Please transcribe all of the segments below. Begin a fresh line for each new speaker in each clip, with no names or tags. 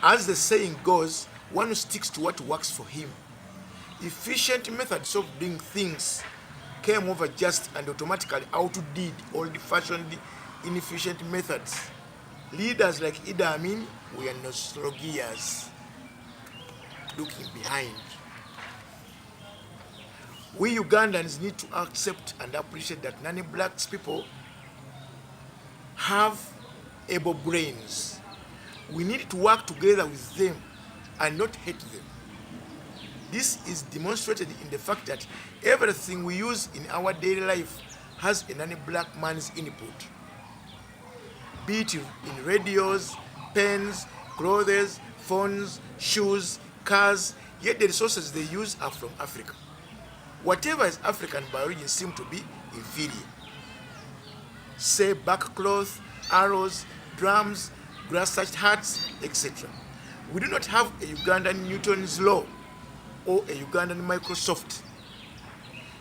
As the saying goes, one who sticks to what works for him. Efficient methods of doing things came over just and automatically outdid old-fashioned inefficient methods. Leaders like IDD Amin were nostalgias looking behind. We Ugandans need to accept and appreciate that non-black people have able brains. We need to work together with them and not hate them. This is demonstrated in the fact that everything we use in our daily life has a non-black man's input. Be it in radios, pens, clothes, phones, shoes, cars, yet the resources they use are from Africa. Whatever is African by origin seems to be inferior. Say backcloth, arrows, drums, grass-thatched huts, etc. We do not have a Ugandan Newton's law or a Ugandan Microsoft.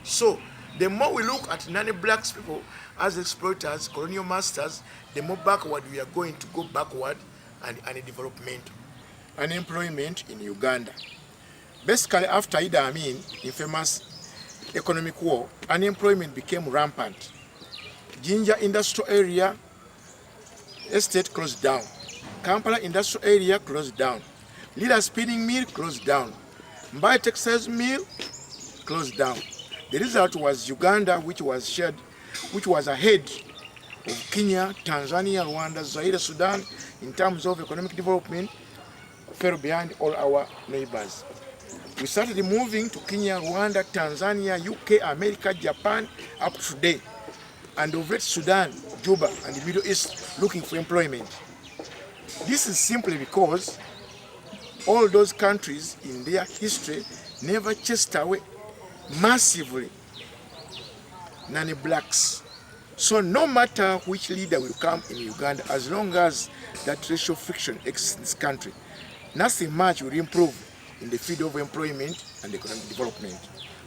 So, the more we look at non-black people as exploiters, colonial masters, the more backward we are going to go backward and unemployment in Uganda. Basically, after IDD Amin, infamous economic war, unemployment became rampant. Jinja industrial area estate closed down. Kampala industrial area closed down. Lila spinning mill closed down. Mbai textiles mill closed down. The result was Uganda, which was ahead of Kenya, Tanzania, Rwanda, Zaire, Sudan in terms of economic development, fell behind all our neighbors. We started moving to Kenya, Rwanda, Tanzania, UK, America, Japan, up to today, and over to Sudan, Juba, and the Middle East looking for employment. This is simply because all those countries in their history never chased away massively non-blacks. So no matter which leader will come in Uganda, as long as that racial friction exists in this country, nothing much will improve in the field of employment and economic development.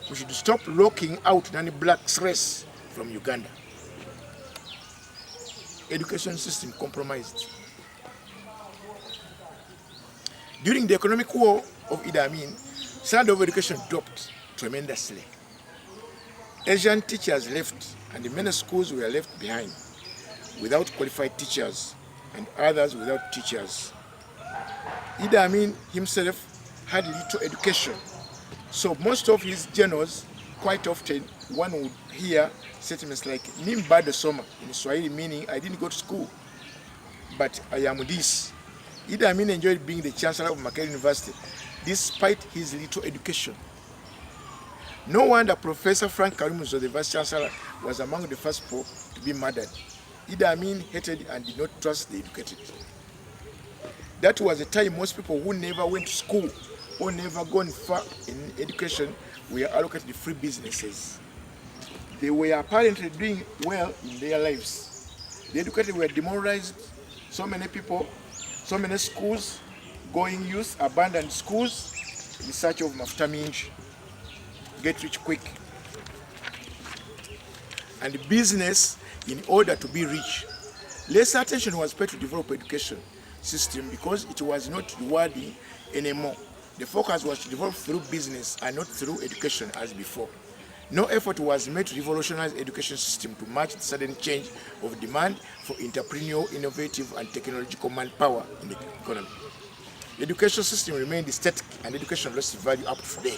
We should stop locking out non-black race from Uganda. Education system compromised. During the economic war of IDD Amin, standard of education dropped tremendously. Asian teachers left, and many schools were left behind without qualified teachers and others without teachers. IDD Amin himself had little education, so most of his journals, quite often one would hear statements like "Mimi bado soma" in Swahili, meaning I didn't go to school, but I am this. IDD Amin enjoyed being the chancellor of Makerere University despite his little education. No wonder Professor Frank Karimuzo, the vice chancellor, was among the first people to be murdered. IDD Amin hated and did not trust the educated. That was a time most people who never went to school or never gone far in education were allocated free businesses. They were apparently doing well in their lives. The educated were demoralized. So many people, so many schools, going youth, abandoned schools in search of mafuta mingi, get rich quick. And business in order to be rich. Less attention was paid to develop education system because it was not rewarding anymore. The focus was to develop through business and not through education as before. No effort was made to revolutionize education system to match the sudden change of demand for entrepreneurial, innovative, and technological manpower in the economy. The education system remained static and education lost value up to today.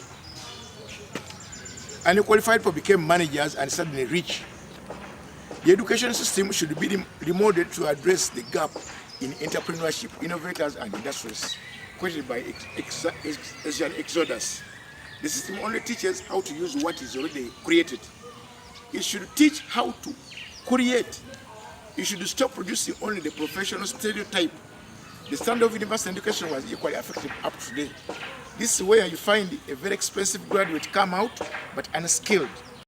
Unqualified people became managers and suddenly rich. The education system should be remodeled to address the gap in entrepreneurship, innovators, and industries created by Asian exodus. The system only teaches how to use what is already created. It should teach how to create. It should stop producing only the professional stereotype. The standard of university education was equally effective up to today. This is where you find a very expensive graduate come out, but unskilled.